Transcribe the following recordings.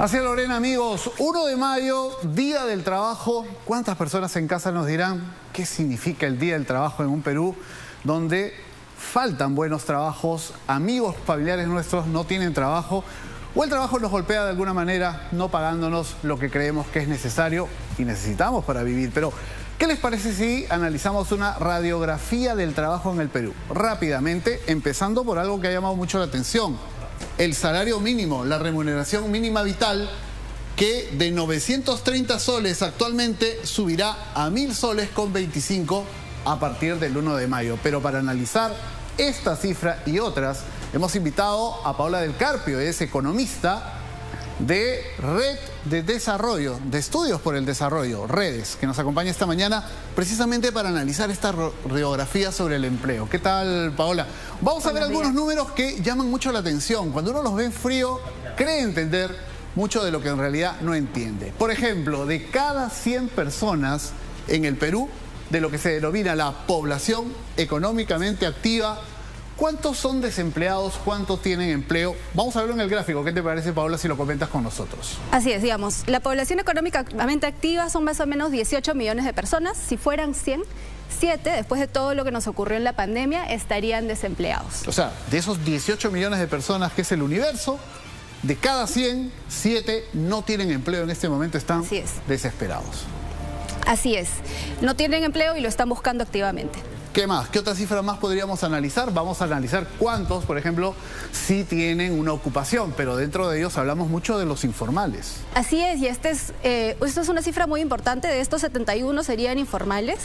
Así es, Lorena, amigos, 1 de mayo, Día del Trabajo. ¿Cuántas personas en casa nos dirán qué significa el Día del Trabajo en un Perú donde faltan buenos trabajos, amigos, familiares nuestros no tienen trabajo o el trabajo nos golpea de alguna manera no pagándonos lo que creemos que es necesario y necesitamos para vivir? Pero, ¿qué les parece si analizamos una radiografía del trabajo en el Perú? Rápidamente, empezando por algo que ha llamado mucho la atención. El salario mínimo, la remuneración mínima vital, que de 930 soles actualmente subirá a 1000 soles con 25 a partir del 1 de mayo. Pero para analizar esta cifra y otras, hemos invitado a Paola del Carpio, es economista de Red de Desarrollo, de Estudios por el Desarrollo, Redes, que nos acompaña esta mañana precisamente para analizar esta radiografía sobre el empleo. ¿Qué tal, Paola? Vamos a ver algunos números que llaman mucho la atención. Cuando uno los ve en frío, cree entender mucho de lo que en realidad no entiende. Por ejemplo, de cada 100 personas en el Perú, de lo que se denomina la población económicamente activa, ¿cuántos son desempleados? ¿Cuántos tienen empleo? Vamos a verlo en el gráfico. ¿Qué te parece, Paola, si lo comentas con nosotros? Así es, digamos, la población económicamente activa son más o menos 18 millones de personas. Si fueran 100, 7, después de todo lo que nos ocurrió en la pandemia, estarían desempleados. O sea, de esos 18 millones de personas, que es el universo, de cada 100, 7 no tienen empleo en este momento, están desesperados. Así es, no tienen empleo y lo están buscando activamente. ¿Qué más? ¿Qué otras cifras más podríamos analizar? Vamos a analizar cuántos, por ejemplo, sí tienen una ocupación, pero dentro de ellos hablamos mucho de los informales. Así es, y esto es una cifra muy importante. De estos 71 serían informales,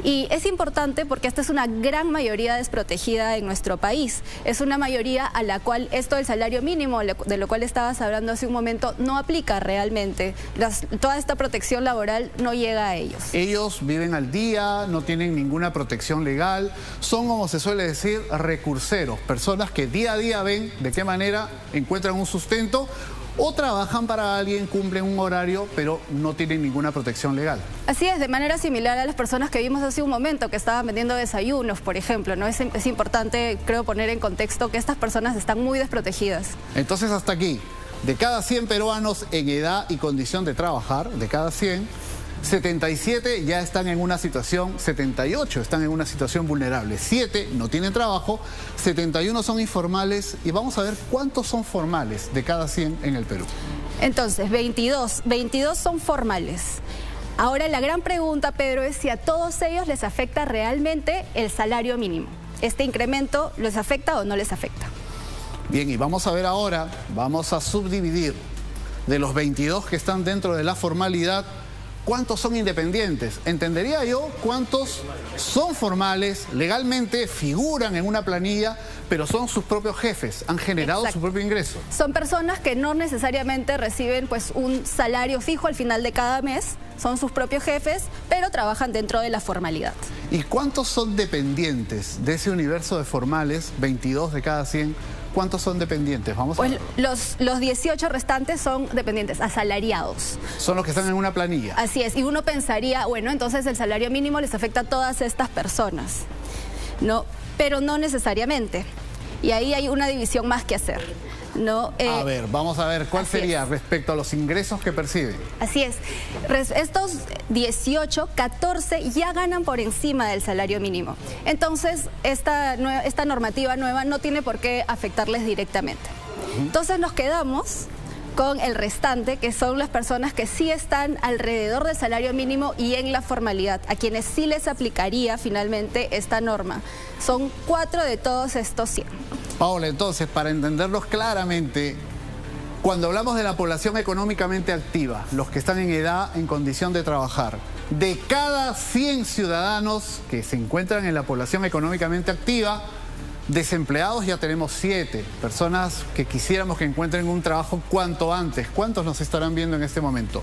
y es importante porque esta es una gran mayoría desprotegida en nuestro país. Es una mayoría a la cual esto del salario mínimo, de lo cual estabas hablando hace un momento, no aplica realmente. Toda esta protección laboral no llega a ellos. Ellos viven al día, no tienen ninguna protección legal, son, como se suele decir, recurseros, personas que día a día ven de qué manera encuentran un sustento o trabajan para alguien, cumplen un horario, pero no tienen ninguna protección legal. Así es, de manera similar a las personas que vimos hace un momento, que estaban vendiendo desayunos, por ejemplo, ¿no? Es importante, creo, poner en contexto que estas personas están muy desprotegidas. Entonces, hasta aquí, de cada 100 peruanos en edad y condición de trabajar, de cada 100, 77 ya están en una situación, 78 están en una situación vulnerable, 7 no tienen trabajo, 71 son informales, y vamos a ver cuántos son formales de cada 100 en el Perú. Entonces, 22 son formales. Ahora la gran pregunta, Pedro, es si a todos ellos les afecta realmente el salario mínimo. ¿Este incremento les afecta o no les afecta? Bien, y vamos a ver ahora, vamos a subdividir de los 22 que están dentro de la formalidad, ¿cuántos son independientes? Entendería yo cuántos son formales, legalmente figuran en una planilla, pero son sus propios jefes, han generado su propio ingreso. Son personas que no necesariamente reciben pues un salario fijo al final de cada mes, son sus propios jefes, pero trabajan dentro de la formalidad. ¿Y cuántos son dependientes de ese universo de formales, 22 de cada 100? ¿Cuántos son dependientes? Vamos a ver. Los 18 restantes son dependientes, asalariados. Son los que están en una planilla. Así es, y uno pensaría, bueno, entonces el salario mínimo les afecta a todas estas personas, ¿no? Pero no necesariamente. Y ahí hay una división más que hacer, ¿no? A ver, vamos a ver, ¿cuál sería respecto a los ingresos que perciben? Así es. Estos 18, 14 ya ganan por encima del salario mínimo. Entonces, esta normativa nueva no tiene por qué afectarles directamente. Entonces nos quedamos con el restante, que son las personas que sí están alrededor del salario mínimo y en la formalidad, a quienes sí les aplicaría finalmente esta norma. Son 4 de todos estos 100. Paola, entonces, para entenderlos claramente, cuando hablamos de la población económicamente activa, los que están en edad, en condición de trabajar, de cada 100 ciudadanos que se encuentran en la población económicamente activa, desempleados ya tenemos 7, personas que quisiéramos que encuentren un trabajo cuanto antes. ¿Cuántos nos estarán viendo en este momento?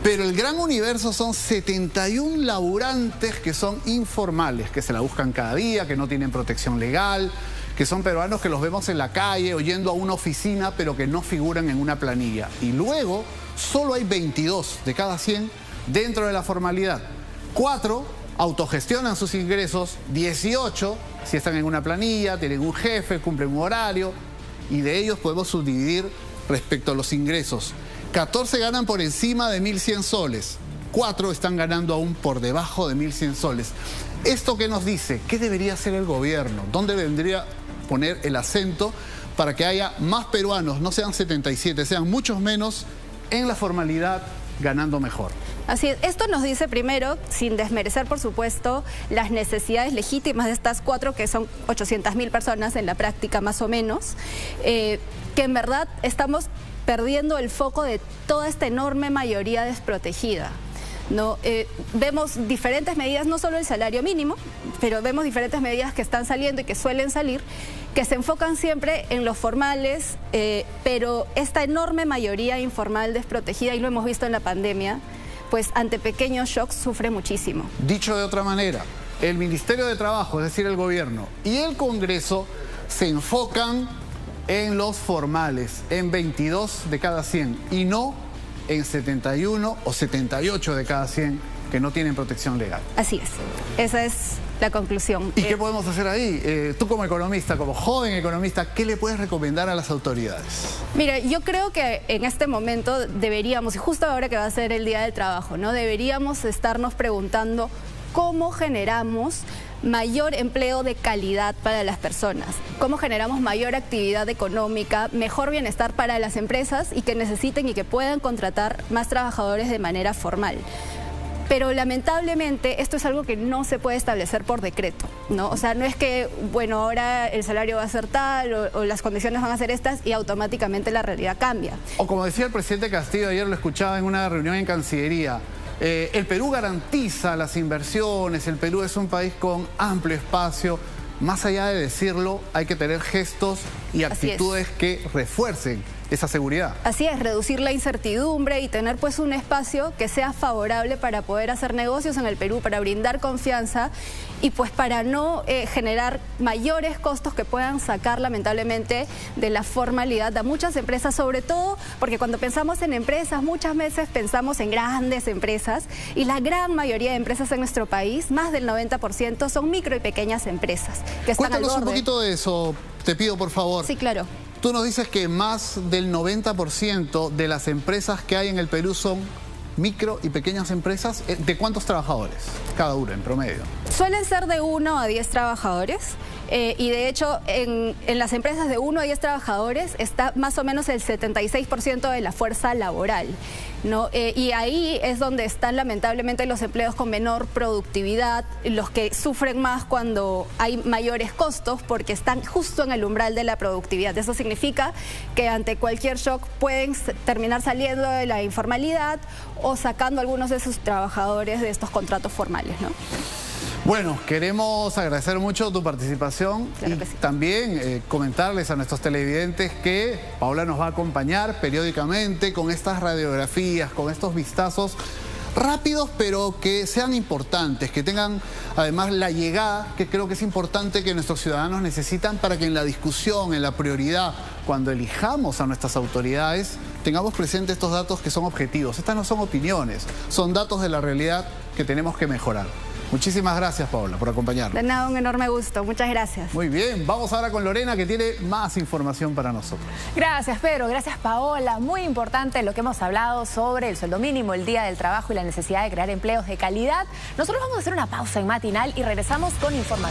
Pero el gran universo son 71 laburantes que son informales, que se la buscan cada día, que no tienen protección legal, que son peruanos que los vemos en la calle o yendo a una oficina, pero que no figuran en una planilla. Y luego solo hay 22 de cada 100 dentro de la formalidad. 4 autogestionan sus ingresos, 18 si están en una planilla, tienen un jefe, cumplen un horario, y de ellos podemos subdividir respecto a los ingresos. 14 ganan por encima de 1.100 soles. 4 están ganando aún por debajo de 1.100 soles. ¿Esto qué nos dice? ¿Qué debería hacer el gobierno? ¿Dónde vendría poner el acento para que haya más peruanos, no sean 77, sean muchos menos, en la formalidad, ganando mejor? Así es. Esto nos dice primero, sin desmerecer por supuesto, las necesidades legítimas de estas 4, que son 800.000 personas en la práctica más o menos, que en verdad estamos perdiendo el foco de toda esta enorme mayoría desprotegida, ¿no? Vemos diferentes medidas, no solo el salario mínimo, pero vemos diferentes medidas que están saliendo y que suelen salir, que se enfocan siempre en los formales, pero esta enorme mayoría informal desprotegida, y lo hemos visto en la pandemia, pues ante pequeños shocks sufre muchísimo. Dicho de otra manera, el Ministerio de Trabajo, es decir, el gobierno y el Congreso se enfocan en los formales, en 22 de cada 100 y no en 71 o 78 de cada 100 que no tienen protección legal. Así es, esa es la conclusión. ¿Y qué podemos hacer ahí? Tú como economista, como joven economista, ¿qué le puedes recomendar a las autoridades? Mira, yo creo que en este momento deberíamos, y justo ahora que va a ser el Día del Trabajo, ¿no? Deberíamos estarnos preguntando cómo generamos mayor empleo de calidad para las personas, cómo generamos mayor actividad económica, mejor bienestar para las empresas y que necesiten y que puedan contratar más trabajadores de manera formal. Pero lamentablemente esto es algo que no se puede establecer por decreto, ¿no? O sea, no es que, bueno, ahora el salario va a ser tal o las condiciones van a ser estas y automáticamente la realidad cambia. O como decía el presidente Castillo, ayer lo escuchaba en una reunión en Cancillería, el Perú garantiza las inversiones, el Perú es un país con amplio espacio. Más allá de decirlo, hay que tener gestos y actitudes que refuercen esa seguridad. Así es, reducir la incertidumbre y tener pues un espacio que sea favorable para poder hacer negocios en el Perú, para brindar confianza y pues para no generar mayores costos que puedan sacar lamentablemente de la formalidad a muchas empresas, sobre todo porque cuando pensamos en empresas muchas veces pensamos en grandes empresas y la gran mayoría de empresas en nuestro país, más del 90%, son micro y pequeñas empresas que están al borde. Cuéntanos un poquito de eso, te pido por favor. Sí, claro. Tú nos dices que más del 90% de las empresas que hay en el Perú son micro y pequeñas empresas. ¿De cuántos trabajadores cada una en promedio? Suelen ser de 1 a 10 trabajadores. Y de hecho en las empresas de 1 a 10 trabajadores está más o menos el 76% de la fuerza laboral, ¿no? Y ahí es donde están lamentablemente los empleos con menor productividad, los que sufren más cuando hay mayores costos porque están justo en el umbral de la productividad. Eso significa que ante cualquier shock pueden terminar saliendo de la informalidad o sacando a algunos de sus trabajadores de estos contratos formales, ¿no? Bueno, queremos agradecer mucho tu participación y también comentarles a nuestros televidentes que Paola nos va a acompañar periódicamente con estas radiografías, con estos vistazos rápidos, pero que sean importantes, que tengan además la llegada que creo que es importante que nuestros ciudadanos necesitan para que en la discusión, en la prioridad, cuando elijamos a nuestras autoridades, tengamos presentes estos datos que son objetivos. Estas no son opiniones, son datos de la realidad que tenemos que mejorar. Muchísimas gracias, Paola, por acompañarnos. De nada, un enorme gusto. Muchas gracias. Muy bien, vamos ahora con Lorena, que tiene más información para nosotros. Gracias, Pedro. Gracias, Paola. Muy importante lo que hemos hablado sobre el sueldo mínimo, el Día del Trabajo y la necesidad de crear empleos de calidad. Nosotros vamos a hacer una pausa en Matinal y regresamos con información.